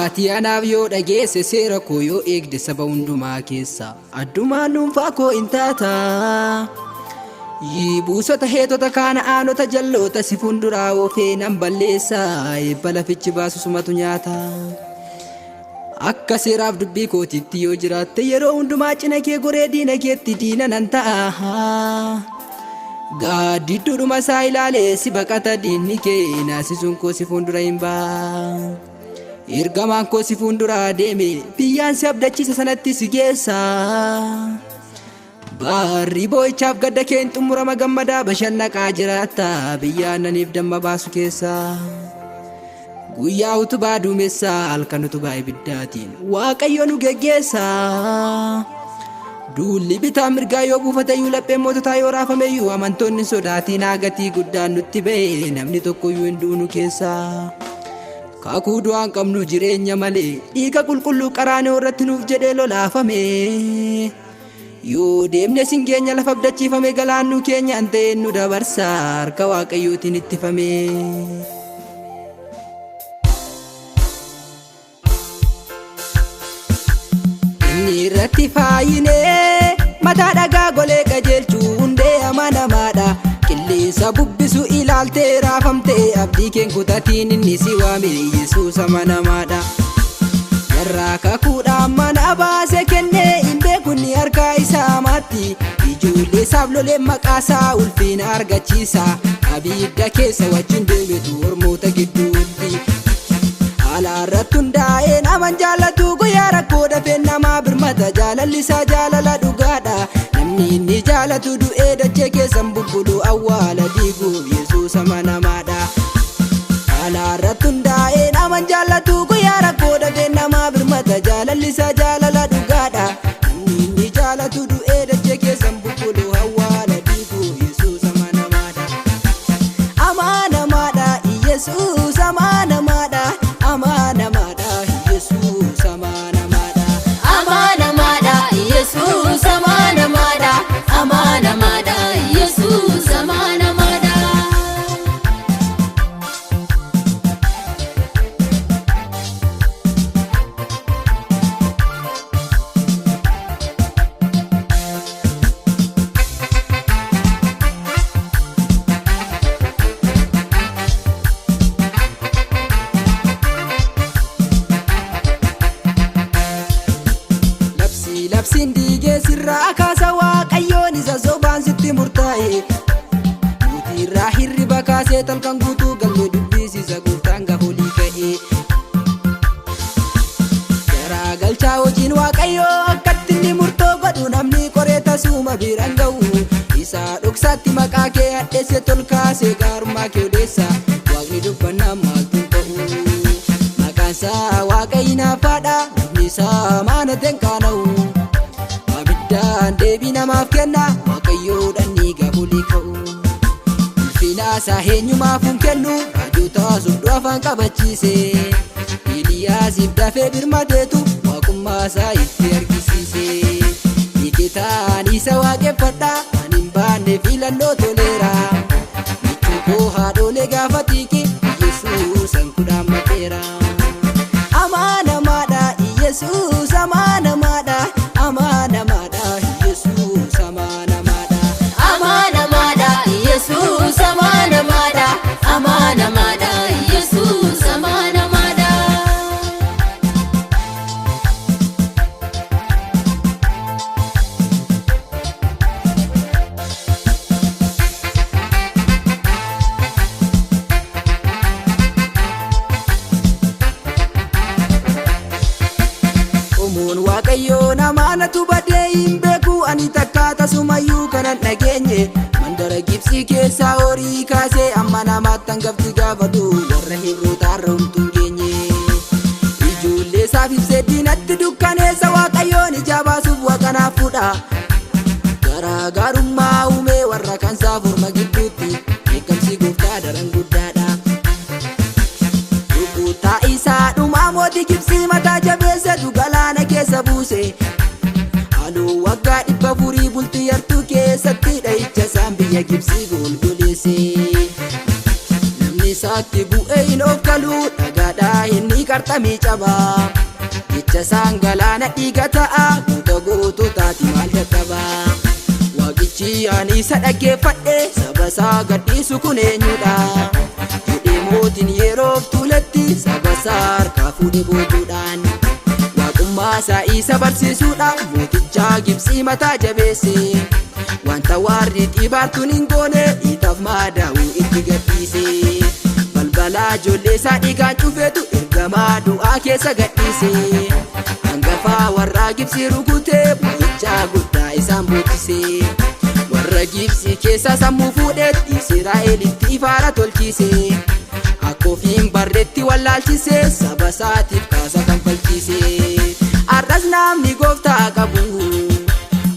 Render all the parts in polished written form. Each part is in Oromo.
ati anaaf yoo dhageesse seera koo yoo eegde saba hundumaa keessa addumaan dhuunfaa koo hin taata. Buusota heetota kaana aanota jalloota si fuulduraa oofee nan balleessa eebba lafichi baasu sumatu nyaata. Akka seeraaf dubbii kootiitti yoo jiraatte yeroo hundumaa cina kee goree diina keetti diina nan ta'a. Gaaddidduudhuma isaa ilaalee si baqata diinni kee naasisuun koo si fuuldura hin ba'a. Ergamaan koo si fuulduraa deeme biyyaan si abdachiisa sanatti si geessa. Baarri boo'ichaaf gadda kee hin xumurama gammadaa bashannaqaa jiraatta biyyaan naniif damma baasu keessa. Guyyaa utubaa duumessaa halkan utubaa ibiddaatiin Waaqayyo nu geggeessa. Duulli bitaa mirgaa yoo buufateyyuu lapheen moototaa yoo raafameyyuu amantoonni sodaatiin gatii guddaan nutti ba'e namni tokkoyyuu hin duunu keessa. Kakuu du'aan qabnu jireenya malee dhiiga qulqulluu qaraanee irratti nuuf jedhee lolaafame. Yoo deemne singeenya lafa abdachiifame galaannu keenya an ta'een nu dabarsa harka Waaqayyootiin ittifame. Inni irratti faayinee mataa dhagaa golee qajeelchuu hundee amanamaadha. Qilleensa bubbisu ilaaltee raafamtee abdii keen kutatiin inni si waame Yesuus amanamaadha. Yarraa kakuudhaan mana baase kennee hin beekunni harka isaa maatti. Ijoollee isaaf lolee maqaasaa ulfina argachiisa. Abidda keessa wajjin deemetu ormoota gidduutti. Alaarratti hundaa'ee naman jaallatu guyyaa rakkoo dafee namaa birmata jaalalli isaa jaalala dhugaadha. Namni inni jaalatu du'ee dachee keessan bubbulu awwaala diiguuf Yesuus amanamaadha. Alaarratti hundaa'ee naman jaallatu guyyaa rakkoo dafee namaa birmata jaalalli isaa jaalala dhugaadha. Namni inni jaalatu du'ee dachee keessan bubbulu awwaala diiguuf Yesuus amanamaadha. Amanamaadha Yesuus amanamaadha. Amanamaadha Yesuus amanamaadha. Amanamaadha Yesuus amanamaadha. Amanamaadha Yesuus amanamaadha. Labsiin diigee sirraa kaasa Waaqayyoon isa sobaan sitti murtaa'e. Nuti irraa hirriba kaasee talkan guutuu galmee dubbisiisa gooftaan gaholii ka'e. Garagalchaa hojiin Waaqayyoo akkatti inni murtoo godhu namni qoree tasuma biraan ga'u. Isaa dhoksaatti maqaa kee hadheesse tolkaasee gaarummaa kee odeessa. Waaqni dubbannaa maaltu ta'u. Maqaan isaa Waaqayyi naafaadha namni isaa maanateen qaana'u. Abiddaan deebii namaaf kenna Waaqayyoodhaan ni gaholii ka'u. Ulfina isaa eenyumaaf hin kennu raajota sobduu afaan qabachiise. Eeliyaasiif dafee birmateetu waaqummaa isaa itti argisiise. Hiikitaan isa waaqeffadha ani hin baanne filannoo toleera. Michuu koo haadholee gaafa tiiki Yesuus hankudhaan mateera. Amanamaadha Yesuus amanamaadha. Amanamaadha Yesuus amanamaadha. Amanamaadha Yesuus amanamaadha. Amanamaadha Yesuus amanamaadha. Umuun Waaqayyoon amaanatu badee hin beeku ani takka tasumayyuu kanan dhageenye. Mandara Gibsii keessaa horii kaasee amma namaatti hangafti gaafatu warra Hibrootaarra homtuu hin geenye. Ijoollee isaaf ibsee diinatti dukkaneessa Waaqayyoon ija baasuuf waaqanaaf fuudha. Garaagarummaa uumee warra kansaaf orma gidduutti beekamsi gooftaa daran guddaadha. Rukuttaa isaa dhumaa mootii Gibsii mataa jabeessetu galaana keessa buuse. Halluu waggaa 400 bultii yartuu keessatti dha'icha isaan biyya Gibsii golgoleesse. Namni isaatti bu'ee hin of galu dhagaadhaa inni qarxamii cabaa jecha isaan galaana dhiiga ta'a guuta goototaati maal dadhabaa. Waaqichi ani isa dhaggeeffadhe saba isaa gadhiisu kun eenyudha jedhee mootiin yeroof tuuletti saba isaa harkaa fuudhee boojuudhaan waaqummaa isaa isa barsiisuudhaaf mooticha Gibxii mataa jabeesse wanta warri xibaartuun hin goone dhiitaaf maadaa'uu itti gadhiise. Balbalaa ijoollee isaa dhiigaan cufeetu ergamaa du'aa keessa gadhiise hangafaa warra Gibxii rukutee moo'icha guddaa isaan boochise. Warra Gibxii keessa sammuu fuudheetti Israa'elitti ifaara tolchise akka ofiin barreetti wallaalchise saba isaatiif kaasa kanfalchise. Har'as namni gooftaa qabu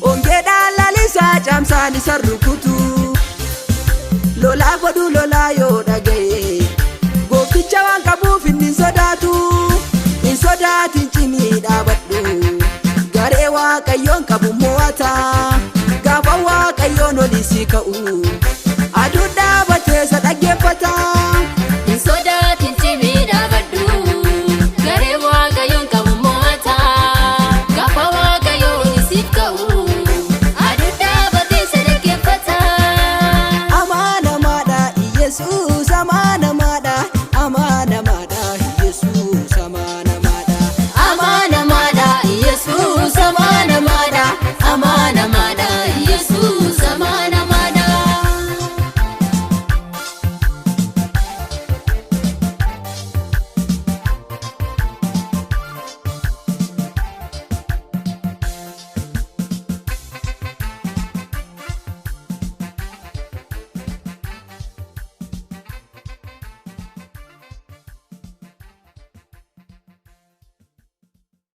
hongeedhaan lalisaa caamsaan isa rukutu lolaa godhu lolaa yoo dhaga'e goofticha waan qabuuf inni hin sodaatin cimii dhaabadhu garee waaqayyoon qabu mo'ata gaafa waaqayyoon olisii ka'u aduu dhaabatee isa dhaggeeffata.